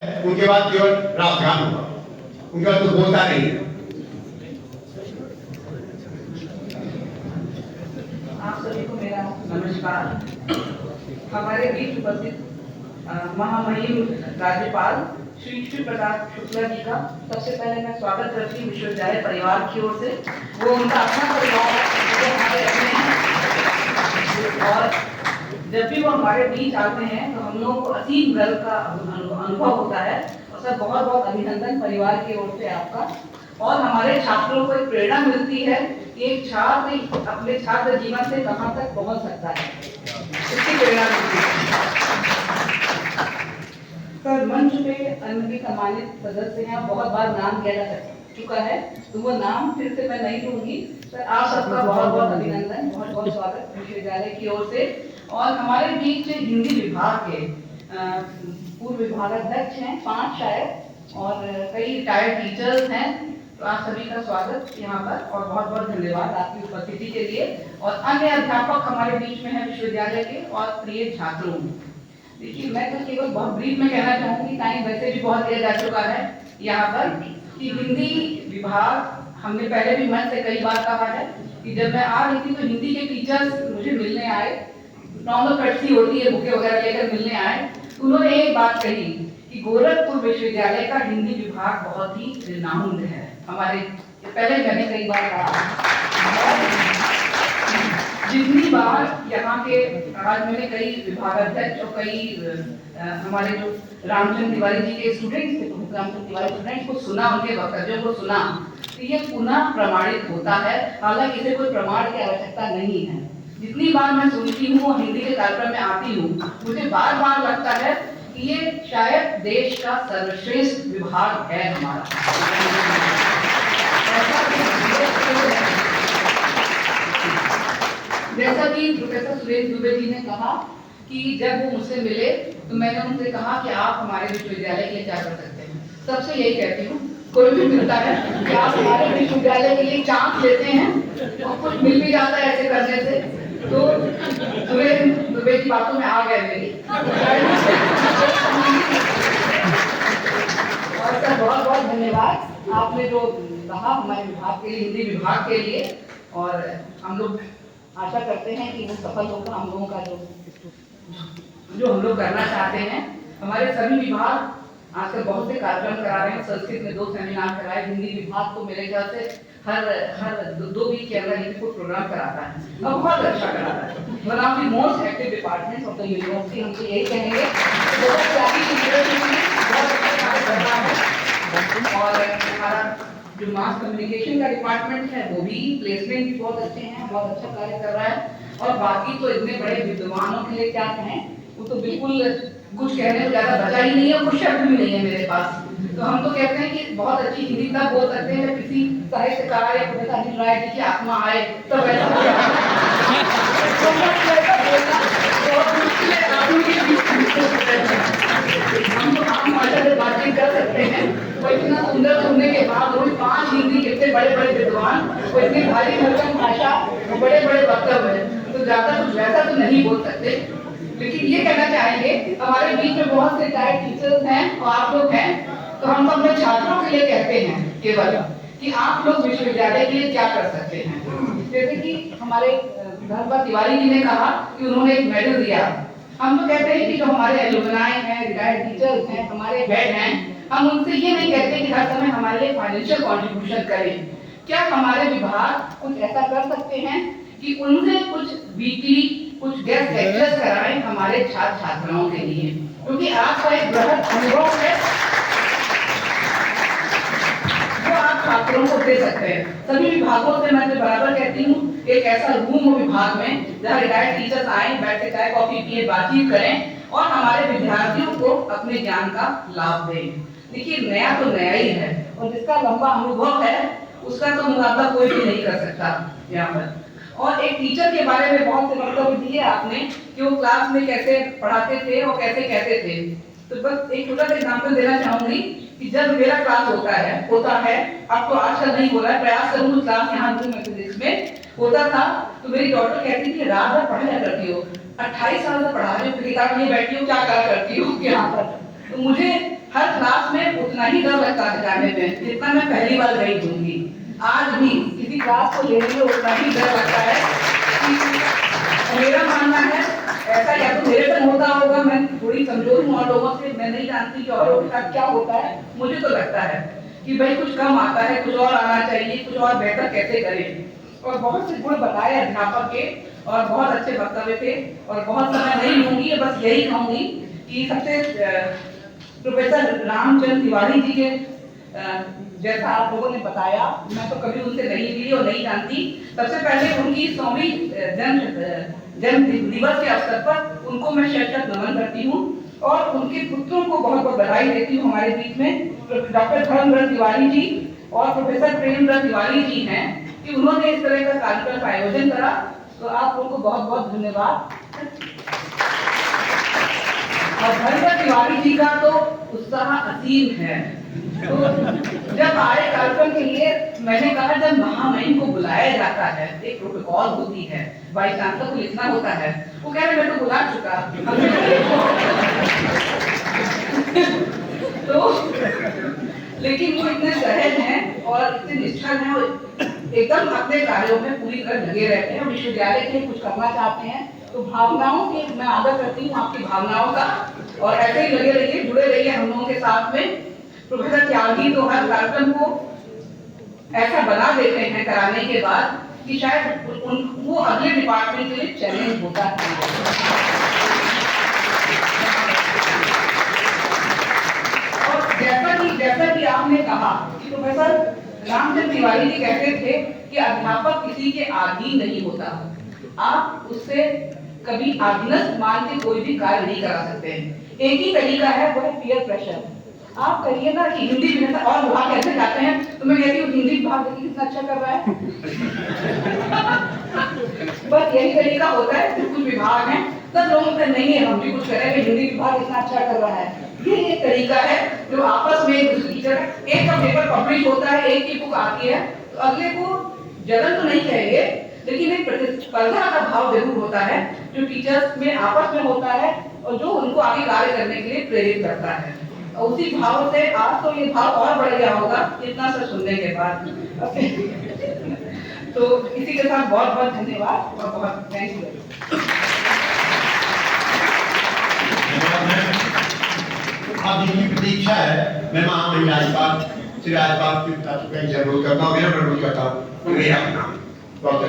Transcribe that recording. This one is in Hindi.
उनके बाद केवल राज खान होगा, उनके बाद तो बोलता नहीं है। आप सभी को मेरा नमस्कार। हमारे बीच उपस्थित महामहिम राज्यपाल श्री श्री प्रकाश शुक्ला जी का सबसे पहले मैं स्वागत करती हूँ विश्वविद्यालय परिवार की ओर से। वो उनका अपना परिवार है जो हमारे अपने हैं, और जब भी वो हमारे बीच आते हैं तो हम लोगों को असीम गर्व का अनुभव होता है। और सर बहुत बहुत अभिनंदन परिवार की ओर से आपका। और हमारे छात्रों को एक प्रेरणा मिलती है कि एक छात्र अपने छात्र जीवन से कहां तक पहुंच सकता है, इसकी प्रेरणा मिलती है। सर मंच पे अन्य के सम्मानित सदस्य हैं, बहुत बार नाम लिया जा चुका है तो वो नाम फिर से मैं नहीं लूंगी। सर आप सबका बहुत बहुत अभिनंदन, बहुत बहुत स्वागत विश्वविद्यालय की ओर से। और हमारे बीच हिंदी विभाग के पूर्व विभागाध्यक्ष हैं 5 शायद, और कई रिटायर्ड टीचर्स हैं। तो आप सभी का स्वागत यहाँ पर और बहुत बहुत धन्यवाद आपकी उपस्थिति के लिए। और अन्य अध्यापक हमारे बीच में हैं विश्वविद्यालय के और प्रिय छात्रों। देखिए मैं तो केवल बहुत ब्रीफ में कहना चाहूंगी, टाइम वैसे भी बहुत दिया जा चुका है यहाँ पर, कि हिंदी विभाग हमने पहले भी मंच से कई बार कहा है कि जब मैं आ रही थी तो हिंदी के टीचर्स मुझे मिलने आए, नॉर्मल कर्टसी होती है, बुके वगैरह लेकर मिलने आए। तो उन्होंने एक बात कही कि गोरखपुर विश्वविद्यालय का हिंदी विभाग बहुत ही रिनाउंड है। हमारे पहले मैंने कई बार कहा, जितनी बार यहाँ के आज मैंने कई विभागाध्यक्ष और कई हमारे जो रामचंद्र तिवारी जी के स्टूडेंट्स थे, तो रामचंद्र तिवारी स्टूडेंट्स को सुना, उनके वक्तव्यों को सुना, तो ये पुनः प्रमाणित होता है। हालांकि इसे कोई प्रमाण की आवश्यकता नहीं है। जितनी बार मैं सुनती हूँ हिंदी के कार्यक्रम में आती हूँ, मुझे बार बार लगता है कि ये शायद देश का सर्वश्रेष्ठ विभाग है हमारा। जैसा कि प्रोफेसर सुरेश दुबे जी ने कहा कि जब वो मुझसे मिले तो मैंने उनसे कहा कि आप हमारे विश्वविद्यालय के लिए क्या कर सकते हैं। सबसे यही कहती हूँ, कोई भी मिलता है कि आप हमारे विश्वविद्यालय के लिए चांस लेते हैं और कुछ मिल भी जाता है ऐसे करने से, तो सुरेश दुबे की बातों में आ गए मेरी। और सर बहुत बहुत धन्यवाद आपने जो कहा हमारे विभाग के लिए, हिंदी विभाग के लिए। और हम लोग आशा करते हैं कि वो सफल होगा। हम लोगों का जो हम लोग करना चाहते हैं, हमारे सभी विभाग आजकल बहुत से कार्यक्रम करा रहे हैं। संस्कृत में 2 सेमिनार कराए, हिंदी विभाग को मेरे ख्याल से हर 2 वीक के अंदर एक प्रोग्राम कराता है और बहुत अच्छा कराता है। One of the most active departments of the university, हम तो यही कहेंगे और हमारा जो मास कम्युनिकेशन का डिपार्टमेंट है वो भी, प्लेसमेंट भी बहुत अच्छे हैं, बहुत अच्छा कार्य कर रहा है। और बाकी तो इतने बड़े विद्वानों के लिए क्या कहें, वो तो बिल्कुल कुछ कहने को ज्यादा बचा ही नहीं है, कुछ शब्द भी नहीं है मेरे पास। तो हम तो कहते हैं कि बहुत अच्छी हिंदी तब बोल सकते हैं जब किसी साहित्यकार या प्रोफेसर अनिल राय जी की आत्मा आए तब ऐसा हम तो आम भाषा में बातचीत कर सकते हैं। वो इतना सुंदर सुनने के बाद वो 5 हिंदी कितने बड़े बड़े विद्वान, वो इतनी भारी भरकम भाषा, बड़े बड़े वक्तव्य, तो ज्यादा कुछ वैसा तो नहीं बोल सकते। लेकिन ये कहना चाहेंगे हमारे बीच में बहुत से रिटायर्ड टीचर्स हैं और आप लोग हैं, तो हम अपने छात्रों के लिए कहते हैं केवल कि आप लोग विश्वविद्यालय के लिए क्या कर सकते हैं। जैसे कि हमारे धर्मपाल तिवारी जी ने कहा कि उन्होंने एक मेडल दिया। हम तो कहते हैं कि जो हमारे एलुमनाई हैं, रिटायर्ड टीचर्स हैं, हमारे हेड हैं, हम उनसे ये नहीं कहते कि हर समय हमारे लिए फाइनेंशियल कंट्रीब्यूशन करें। क्या हमारे विभाग कुछ ऐसा कर सकते हैं कि उनसे कुछ वीकली कुछ गेस्ट लेक्चर्स कराएं हमारे छात्र छात्राओं के लिए, क्योंकि आपका एक बृहद अनुभव है जो आप छात्रों को दे सकते हैं। सभी विभागों से मैं तो बराबर कहती हूँ, एक ऐसा रूम हो विभाग में जहाँ रिटायर्ड टीचर्स आए, बैठ के चाय कॉफी पिए, बातचीत करें और हमारे विद्यार्थियों को अपने ज्ञान का लाभ दें। देखिए नया तो नया ही है और जिसका लंबा अनुभव है उसका तो मुकाबला कोई भी नहीं कर सकता यहाँ पर। और एक टीचर के बारे में बहुत से वक्तव्य दिए आपने कि वो क्लास में कैसे पढ़ाते थे और कैसे कहते थे। तो बस एक छोटा सा एग्जाम्पल देना चाहूंगी कि जब मेरा क्लास होता है, अब तो आजकल नहीं हो रहा है, प्रयास करूंगी क्लास यहाँ मैथमेटिक्स में होता था, तो मेरी डॉक्टर कहती थी रात भर पढ़ाया करती हो, 28 साल से पढ़ा रही हो, किताब लिए बैठी हो, क्या करती हो यहाँ पर। तो मुझे हर डर लगता है जाने में, जितना मैं पहली बार गई दूंगी। आज भी किसी क्लास को लेने में उतना ही डर लगता है कि मेरा मानना है ऐसा या तो मेरे साथ होता होगा, मैं थोड़ी कमजोर हूँ और लोगों से मैं नहीं जानती कि औरों के साथ क्या होता है। मुझे तो लगता है कि भाई कुछ कम आता है, कुछ और आना चाहिए, कुछ और बेहतर कैसे करें। और बहुत से गुण बताए अध्यापक के और बहुत अच्छे वक्तव्य थे और बहुत समय नहीं लूंगी, बस यही कहूंगी कि सबसे प्रोफेसर रामचंद्र तिवारी जी के जैसा आप लोगों ने बताया, मैं तो कभी उनसे नहीं मिली और नहीं जानती। सबसे पहले उनकी 100वीं जन्म दिवस के अवसर पर उनको मैं शत नमन करती हूँ और उनके पुत्रों को बहुत बहुत बधाई देती हूँ। हमारे बीच में डॉक्टर धर्मव्रत तिवारी जी और प्रोफेसर प्रेमव्रत तिवारी जी हैं कि उन्होंने इस तरह का कार्यक्रम का आयोजन करा, तो आप उनको बहुत बहुत धन्यवाद। और धर्मव्रत तिवारी जी का तो उत्साह असीम है। तो जब आए कार्यक्रम के लिए मैंने कहा जब महामहिम को बुलाया जाता है, एक प्रोटोकॉल होती है, वाइस चांसलर को लिखना होता है, वो कह रहे मैं तो बुला चुका। तो लेकिन वो इतने सहज हैं और इतने निष्ठा हैं और एकदम अपने कार्यों में पूरी तरह लगे रहते हैं। विश्वविद्यालय के लिए कुछ करना चाहते हैं तो भावनाओं की मैं आदर करती हूँ, आपकी भावनाओं का, और ऐसे ही लगे रहिए, जुड़े रहिए हम लोगों के साथ में। प्रोफेसर त्यागी तो हर कार्यक्रम को ऐसा बना देते हैं कराने के बाद कि शायद वो अगले डिपार्टमेंट के लिए चैलेंज होता है। और जैसा कि आपने कहा कि प्रोफेसर रामचंद्र तिवारी जी कहते थे कि अध्यापक किसी के अधीन नहीं होता, आप उससे कभी अधीनस्थ मान के कोई भी कार्य नहीं करा सकते। एक ही तरीका है, वो है पीयर प्रेशर। आप करिए ना कि हिंदी विभाग और विभाग कैसे जाते हैं, तो मैं कहती हूँ हिंदी विभाग देखिए कितना अच्छा कर रहा है। बस यही तरीका होता है। कुछ विभाग हैं सब लोगों से नहीं है हम भी कुछ करें, हिंदी विभाग इतना अच्छा कर रहा है। ये एक तरीका है जो आपस में एक का पेपर पब्लिश होता है, एक की बुक आती है, तो अगले को जलन तो नहीं कहेंगे, लेकिन एक प्रतिस्पर्धा का भाव जरूर होता है जो टीचर्स में आपस में होता है और जो उनको आगे कार्य करने के लिए प्रेरित करता है। और उसी भाव से आज तो ये भाव और बढ़ गया होगा इतना सब सुनने के बाद। तो इसी के साथ बहुत बहुत धन्यवाद और बहुत थैंक यू। अब इनकी प्रतीक्षा है, मैं महामहिम राज्यपाल श्री राज्यपाल की जरूर करता हूँ, मेरा प्रभु करता हूँ, मेरा नाम डॉक्टर